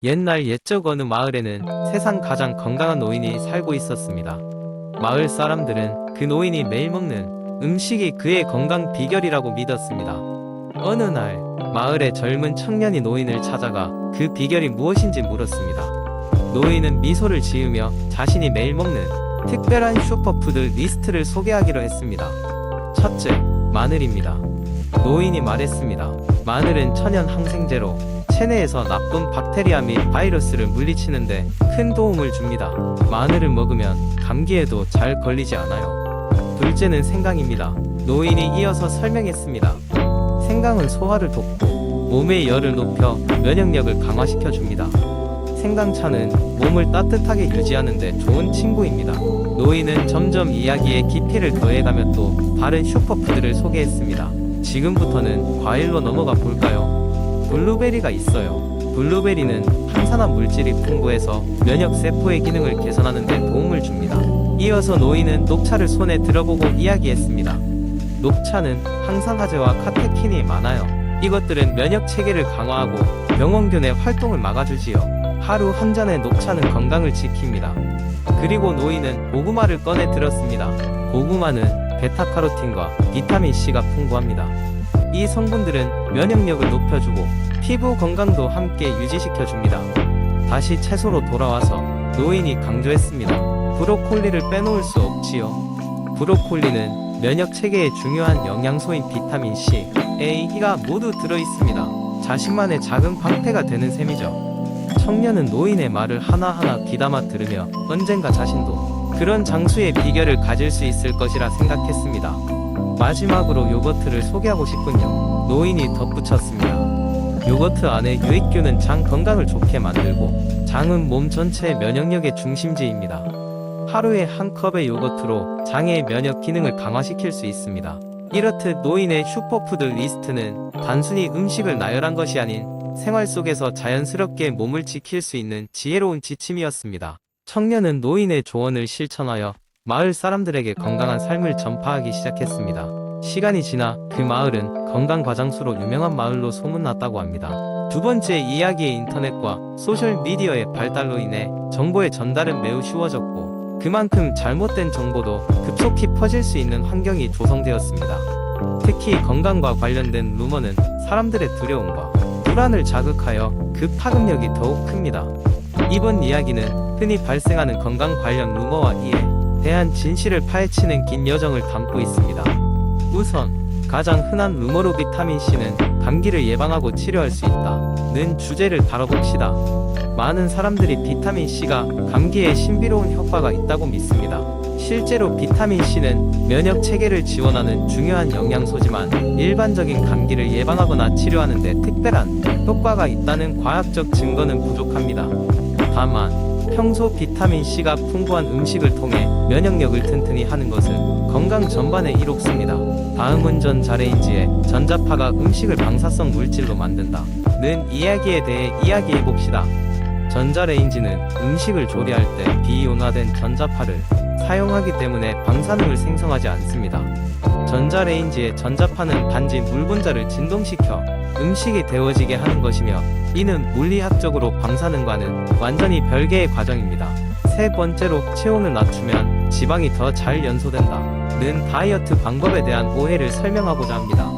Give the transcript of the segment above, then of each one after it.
옛날 옛적 어느 마을에는 세상 가장 건강한 노인이 살고 있었습니다. 마을 사람들은 그 노인이 매일 먹는 음식이 그의 건강 비결이라고 믿었습니다. 어느 날 마을의 젊은 청년이 노인을 찾아가 그 비결이 무엇인지 물었습니다. 노인은 미소를 지으며 자신이 매일 먹는 특별한 슈퍼푸드 리스트를 소개하기로 했습니다. 첫째, 마늘입니다. 노인이 말했습니다. 마늘은 천연 항생제로 체내에서 나쁜 박테리아 및 바이러스를 물리치는데 큰 도움을 줍니다. 마늘을 먹으면 감기에도 잘 걸리지 않아요. 둘째는 생강입니다. 노인이 이어서 설명했습니다. 생강은 소화를 돕고 몸의 열을 높여 면역력을 강화시켜 줍니다. 생강차는 몸을 따뜻하게 유지하는 데 좋은 친구입니다. 노인은 점점 이야기에 깊이를 더해가며 또 다른 슈퍼푸드를 소개했습니다. 지금부터는 과일로 넘어가 볼까요? 블루베리가 있어요. 블루베리는 항산화 물질이 풍부해서 면역세포의 기능을 개선하는 데 도움을 줍니다. 이어서 노인은 녹차를 손에 들어보고 이야기했습니다. 녹차는 항산화제와 카테킨이 많아요. 이것들은 면역체계를 강화하고 병원균의 활동을 막아주지요. 하루 한 잔의 녹차는 건강을 지킵니다. 그리고 노인은 고구마를 꺼내 들었습니다. 고구마는 베타카로틴과 비타민C가 풍부합니다. 이 성분들은 면역력을 높여주고 피부 건강도 함께 유지시켜줍니다. 다시 채소로 돌아와서 노인이 강조했습니다. 브로콜리를 빼놓을 수 없지요. 브로콜리는 면역체계에 중요한 영양소인 비타민C, A, E가 모두 들어있습니다. 자신만의 작은 방패가 되는 셈이죠. 청년은 노인의 말을 하나하나 귀담아 들으며 언젠가 자신도 그런 장수의 비결을 가질 수 있을 것이라 생각했습니다. 마지막으로 요거트를 소개하고 싶군요. 노인이 덧붙였습니다. 요거트 안에 유익균은 장 건강을 좋게 만들고 장은 몸 전체의 면역력의 중심지입니다. 하루에 한 컵의 요거트로 장의 면역 기능을 강화시킬 수 있습니다. 이렇듯 노인의 슈퍼푸드 리스트는 단순히 음식을 나열한 것이 아닌 생활 속에서 자연스럽게 몸을 지킬 수 있는 지혜로운 지침이었습니다. 청년은 노인의 조언을 실천하여 마을 사람들에게 건강한 삶을 전파하기 시작했습니다. 시간이 지나 그 마을은 건강 과장수로 유명한 마을로 소문났다고 합니다. 두 번째, 이야기의 인터넷과 소셜미디어의 발달로 인해 정보의 전달은 매우 쉬워졌고 그만큼 잘못된 정보도 급속히 퍼질 수 있는 환경이 조성되었습니다. 특히 건강과 관련된 루머는 사람들의 두려움과 불안을 자극하여 그 파급력이 더욱 큽니다. 이번 이야기는 흔히 발생하는 건강 관련 루머와 이에 대한 진실을 파헤치는 긴 여정을 담고 있습니다. 우선 가장 흔한 루머로 비타민C는 감기를 예방하고 치료할 수 있다는 주제를 다뤄봅시다. 많은 사람들이 비타민C가 감기에 신비로운 효과가 있다고 믿습니다. 실제로 비타민C는 면역 체계를 지원하는 중요한 영양소지만 일반적인 감기를 예방하거나 치료하는 데 특별한 효과가 있다는 과학적 증거는 부족합니다. 다만 평소 비타민C가 풍부한 음식을 통해 면역력을 튼튼히 하는 것은 건강 전반에 이롭습니다. 다음은 전자레인지에 전자파가 음식을 방사성 물질로 만든다는 이야기에 대해 이야기해봅시다. 전자레인지는 음식을 조리할 때 비이온화된 전자파를 사용하기 때문에 방사능을 생성하지 않습니다. 전자레인지의 전자파는 단지 물 분자를 진동시켜 음식이 데워지게 하는 것이며 이는 물리학적으로 방사능과는 완전히 별개의 과정입니다. 세 번째로, 체온을 낮추면 지방이 더 잘 연소된다는 다이어트 방법에 대한 오해를 설명하고자 합니다.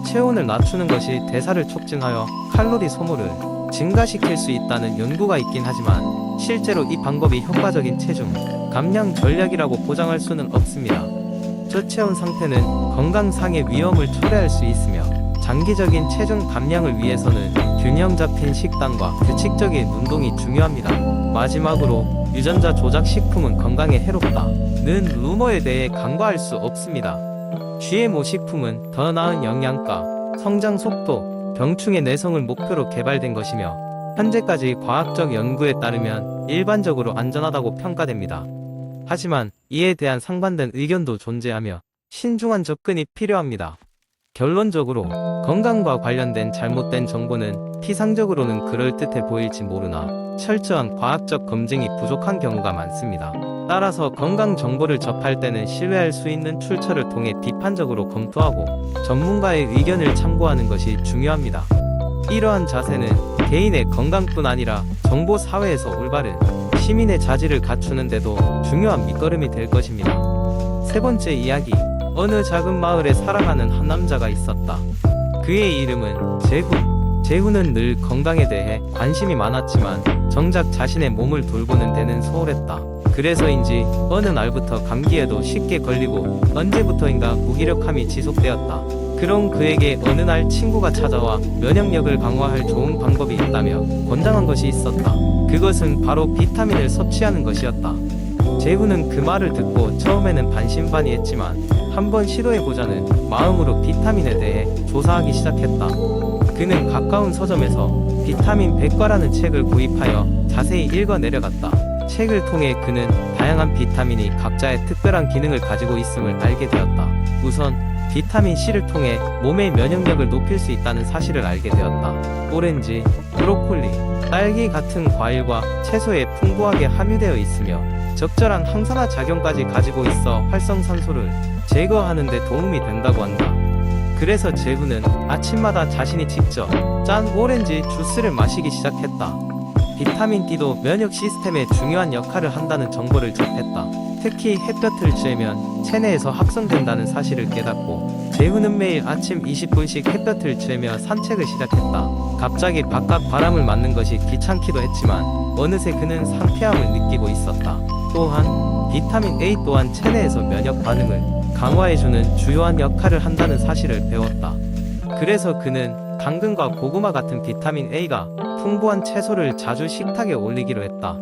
체온을 낮추는 것이 대사를 촉진하여 칼로리 소모를 증가시킬 수 있다는 연구가 있긴 하지만 실제로 이 방법이 효과적인 체중 감량 전략이라고 보장할 수는 없습니다. 저체온 상태는 건강상의 위험을 초래할 수 있으며 장기적인 체중 감량을 위해서는 균형 잡힌 식단과 규칙적인 운동이 중요합니다. 마지막으로 유전자 조작 식품은 건강에 해롭다는 루머에 대해 간과할 수 없습니다. GMO 식품은 더 나은 영양가, 성장 속도, 병충해 내성을 목표로 개발된 것이며 현재까지 과학적 연구에 따르면 일반적으로 안전하다고 평가됩니다. 하지만 이에 대한 상반된 의견도 존재하며 신중한 접근이 필요합니다. 결론적으로 건강과 관련된 잘못된 정보는 피상적으로는 그럴듯해 보일지 모르나 철저한 과학적 검증이 부족한 경우가 많습니다. 따라서 건강 정보를 접할 때는 신뢰할 수 있는 출처를 통해 비판적으로 검토하고 전문가의 의견을 참고하는 것이 중요합니다. 이러한 자세는 개인의 건강뿐 아니라 정보 사회에서 올바른 시민의 자질을 갖추는 데도 중요한 밑거름이 될 것입니다. 세 번째 이야기. 어느 작은 마을에 살아가는 한 남자가 있었다. 그의 이름은 재후. 재후는 늘 건강에 대해 관심이 많았지만 정작 자신의 몸을 돌보는 데는 소홀했다. 그래서인지 어느 날부터 감기에도 쉽게 걸리고 언제부터인가 무기력함이 지속되었다. 그런 그에게 어느 날 친구가 찾아와 면역력을 강화할 좋은 방법이 있다며 권장한 것이 있었다. 그것은 바로 비타민을 섭취하는 것이었다. 재후는 그 말을 듣고 처음에는 반신반의했지만 한번 시도해보자는 마음으로 비타민에 대해 조사하기 시작했다. 그는 가까운 서점에서 비타민 백과라는 책을 구입하여 자세히 읽어 내려갔다. 책을 통해 그는 다양한 비타민이 각자의 특별한 기능을 가지고 있음을 알게 되었다. 우선 비타민 C를 통해 몸의 면역력을 높일 수 있다는 사실을 알게 되었다. 오렌지, 브로콜리, 딸기 같은 과일과 채소에 풍부하게 함유되어 있으며 적절한 항산화 작용까지 가지고 있어 활성산소를 제거하는 데 도움이 된다고 한다. 그래서 재후는 아침마다 자신이 직접 짠 오렌지 주스를 마시기 시작했다. 비타민 D도 면역 시스템에 중요한 역할을 한다는 정보를 접했다. 특히 햇볕을 쬐면 체내에서 합성된다는 사실을 깨닫고 재후는 매일 아침 20분씩 햇볕을 쬐며 산책을 시작했다. 갑자기 바깥 바람을 맞는 것이 귀찮기도 했지만 어느새 그는 상쾌함을 느끼고 있었다. 또한 비타민 A 또한 체내에서 면역 반응을 강화해주는 주요한 역할을 한다는 사실을 배웠다. 그래서 그는 당근과 고구마 같은 비타민 A가 풍부한 채소를 자주 식탁에 올리기로 했다.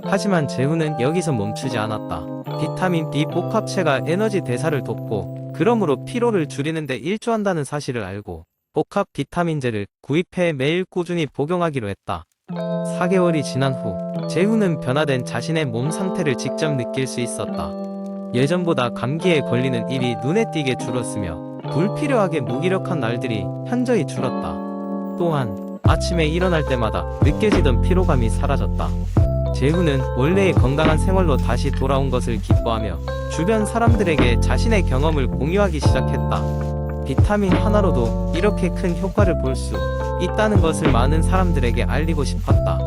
하지만 재후는 여기서 멈추지 않았다. 비타민 B 복합체가 에너지 대사를 돕고 그러므로 피로를 줄이는 데 일조한다는 사실을 알고 복합 비타민제를 구입해 매일 꾸준히 복용하기로 했다. 4개월이 지난 후 재후는 변화된 자신의 몸 상태를 직접 느낄 수 있었다. 예전보다 감기에 걸리는 일이 눈에 띄게 줄었으며 불필요하게 무기력한 날들이 현저히 줄었다. 또한 아침에 일어날 때마다 느껴지던 피로감이 사라졌다. 재후는 원래의 건강한 생활로 다시 돌아온 것을 기뻐하며 주변 사람들에게 자신의 경험을 공유하기 시작했다. 비타민 하나로도 이렇게 큰 효과를 볼 수 있다는 것을 많은 사람들에게 알리고 싶었다.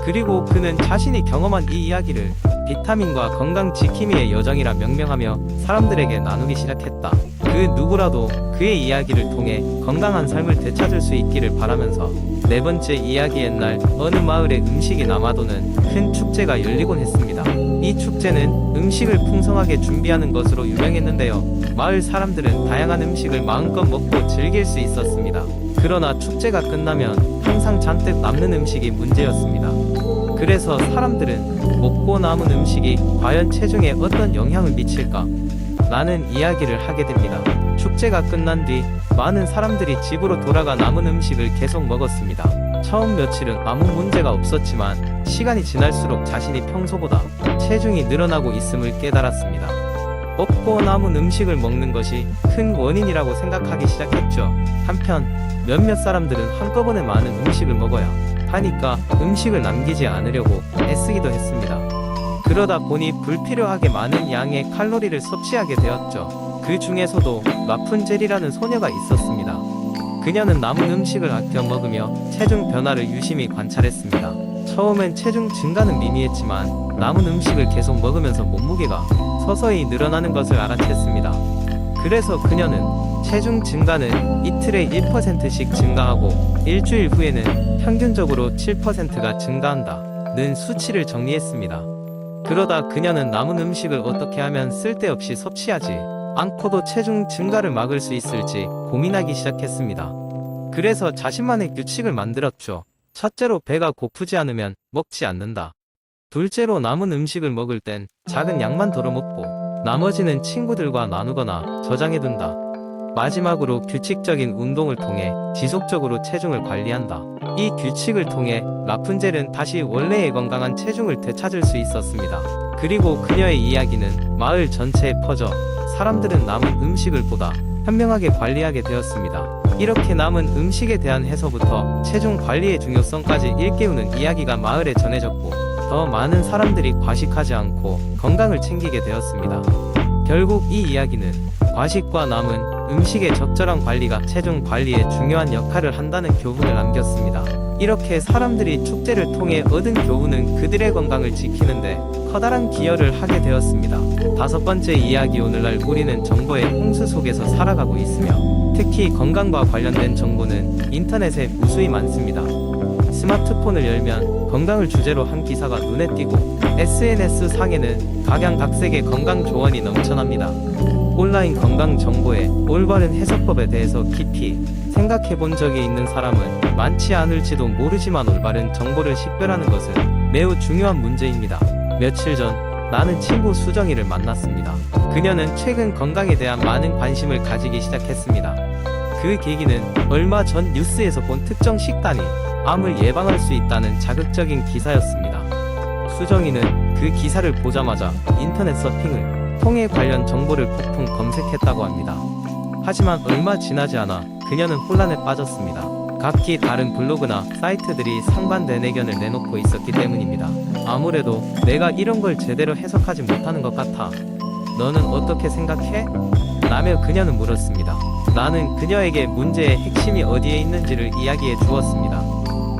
그리고 그는 자신이 경험한 이 이야기를 비타민과 건강 지킴이의 여정이라 명명하며 사람들에게 나누기 시작했다. 그 누구라도 그의 이야기를 통해 건강한 삶을 되찾을 수 있기를 바라면서 네 번째 이야기. 옛날 어느 마을에 음식이 남아도는 큰 축제가 열리곤 했습니다. 이 축제는 음식을 풍성하게 준비하는 것으로 유명했는데요. 마을 사람들은 다양한 음식을 마음껏 먹고 즐길 수 있었습니다. 그러나 축제가 끝나면 항상 잔뜩 남는 음식이 문제였습니다. 그래서 사람들은 먹고 남은 음식이 과연 체중에 어떤 영향을 미칠까? 라는 이야기를 하게 됩니다. 축제가 끝난 뒤 많은 사람들이 집으로 돌아가 남은 음식을 계속 먹었습니다. 처음 며칠은 아무 문제가 없었지만 시간이 지날수록 자신이 평소보다 체중이 늘어나고 있음을 깨달았습니다. 먹고 남은 음식을 먹는 것이 큰 원인이라고 생각하기 시작했죠. 한편 몇몇 사람들은 한꺼번에 많은 음식을 먹어야 하니까 음식을 남기지 않으려고 애쓰기도 했습니다. 그러다 보니 불필요하게 많은 양의 칼로리를 섭취하게 되었죠. 그 중에서도 라푼젤이라는 소녀가 있었습니다. 그녀는 남은 음식을 아껴 먹으며 체중 변화를 유심히 관찰했습니다. 처음엔 체중 증가는 미미했지만 남은 음식을 계속 먹으면서 몸무게가 서서히 늘어나는 것을 알아챘습니다. 그래서 그녀는 체중 증가는 이틀에 1%씩 증가하고 일주일 후에는 평균적으로 7%가 증가한다는 수치를 정리했습니다. 그러다 그녀는 남은 음식을 어떻게 하면 쓸데없이 섭취하지 않고도 체중 증가를 막을 수 있을지 고민하기 시작했습니다. 그래서 자신만의 규칙을 만들었죠. 첫째로 배가 고프지 않으면 먹지 않는다. 둘째로 남은 음식을 먹을 땐 작은 양만 덜어 먹고 나머지는 친구들과 나누거나 저장해둔다. 마지막으로 규칙적인 운동을 통해 지속적으로 체중을 관리한다. 이 규칙을 통해 라푼젤은 다시 원래의 건강한 체중을 되찾을 수 있었습니다. 그리고 그녀의 이야기는 마을 전체에 퍼져 사람들은 남은 음식을 보다 현명하게 관리하게 되었습니다. 이렇게 남은 음식에 대한 해서부터 체중 관리의 중요성까지 일깨우는 이야기가 마을에 전해졌고 더 많은 사람들이 과식하지 않고 건강을 챙기게 되었습니다. 결국 이 이야기는 과식과 남은 음식의 적절한 관리가 체중 관리에 중요한 역할을 한다는 교훈을 남겼습니다. 이렇게 사람들이 축제를 통해 얻은 교훈은 그들의 건강을 지키는데 커다란 기여를 하게 되었습니다. 다섯 번째 이야기, 오늘날 우리는 정보의 홍수 속에서 살아가고 있으며 특히 건강과 관련된 정보는 인터넷에 무수히 많습니다. 스마트폰을 열면 건강을 주제로 한 기사가 눈에 띄고 SNS 상에는 각양각색의 건강 조언이 넘쳐납니다. 온라인 건강 정보의 올바른 해석법에 대해서 깊이 생각해 본 적이 있는 사람은 많지 않을지도 모르지만 올바른 정보를 식별하는 것은 매우 중요한 문제입니다. 며칠 전 나는 친구 수정이를 만났습니다. 그녀는 최근 건강에 대한 많은 관심을 가지기 시작했습니다. 그 계기는 얼마 전 뉴스에서 본 특정 식단이 암을 예방할 수 있다는 자극적인 기사였습니다. 수정이는 그 기사를 보자마자 인터넷 서핑을 통해 관련 정보를 폭풍 검색했다고 합니다. 하지만 얼마 지나지 않아 그녀는 혼란에 빠졌습니다. 각기 다른 블로그나 사이트들이 상반된 의견을 내놓고 있었기 때문입니다. 아무래도 내가 이런 걸 제대로 해석하지 못하는 것 같아. 너는 어떻게 생각해? 라며 그녀는 물었습니다. 나는 그녀에게 문제의 핵심이 어디에 있는지를 이야기해 주었습니다.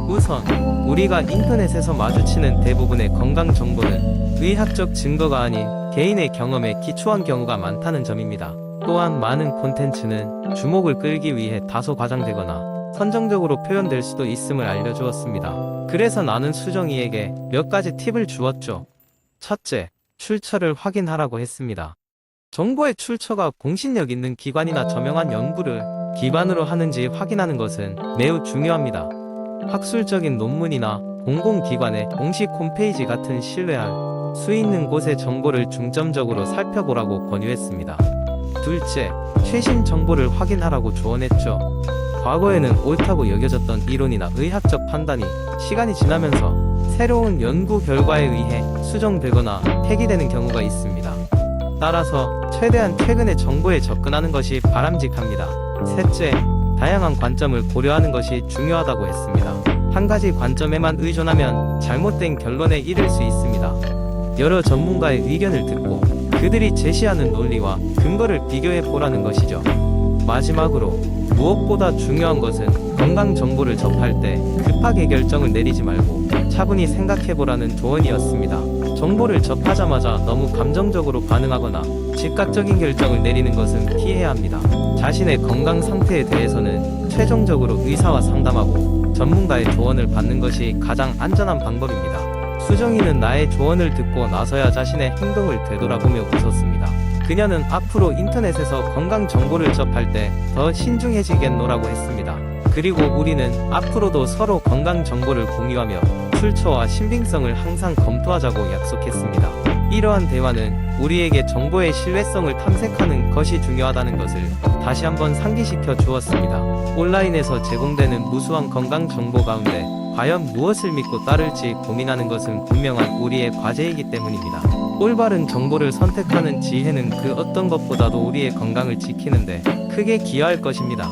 우선 우리가 인터넷에서 마주치는 대부분의 건강 정보는 의학적 증거가 아닌 개인의 경험에 기초한 경우가 많다는 점입니다. 또한 많은 콘텐츠는 주목을 끌기 위해 다소 과장되거나 선정적으로 표현될 수도 있음을 알려주었습니다. 그래서 나는 수정이에게 몇 가지 팁을 주었죠. 첫째, 출처를 확인하라고 했습니다. 정보의 출처가 공신력 있는 기관이나 저명한 연구를 기반으로 하는지 확인하는 것은 매우 중요합니다. 학술적인 논문이나 공공기관의 공식 홈페이지 같은 신뢰할 수 있는 곳의 정보를 중점적으로 살펴보라고 권유했습니다. 둘째, 최신 정보를 확인하라고 조언했죠. 과거에는 옳다고 여겨졌던 이론이나 의학적 판단이 시간이 지나면서 새로운 연구 결과에 의해 수정되거나 폐기되는 경우가 있습니다. 따라서 최대한 최근의 정보에 접근하는 것이 바람직합니다. 셋째, 다양한 관점을 고려하는 것이 중요하다고 했습니다. 한 가지 관점에만 의존하면 잘못된 결론에 이를 수 있습니다. 여러 전문가의 의견을 듣고 그들이 제시하는 논리와 근거를 비교해 보라는 것이죠. 마지막으로 무엇보다 중요한 것은 건강 정보를 접할 때 급하게 결정을 내리지 말고 차분히 생각해 보라는 조언이었습니다. 정보를 접하자마자 너무 감정적으로 반응하거나 즉각적인 결정을 내리는 것은 피해야 합니다. 자신의 건강 상태에 대해서는 최종적으로 의사와 상담하고 전문가의 조언을 받는 것이 가장 안전한 방법입니다. 수정이는 나의 조언을 듣고 나서야 자신의 행동을 되돌아보며 웃었습니다. 그녀는 앞으로 인터넷에서 건강 정보를 접할 때 더 신중해지겠노라고 했습니다. 그리고 우리는 앞으로도 서로 건강 정보를 공유하며 출처와 신빙성을 항상 검토하자고 약속했습니다. 이러한 대화는 우리에게 정보의 신뢰성을 탐색하는 것이 중요하다는 것을 다시 한번 상기시켜 주었습니다. 온라인에서 제공되는 무수한 건강 정보 가운데 과연 무엇을 믿고 따를지 고민하는 것은 분명한 우리의 과제이기 때문입니다. 올바른 정보를 선택하는 지혜는 그 어떤 것보다도 우리의 건강을 지키는데 크게 기여할 것입니다.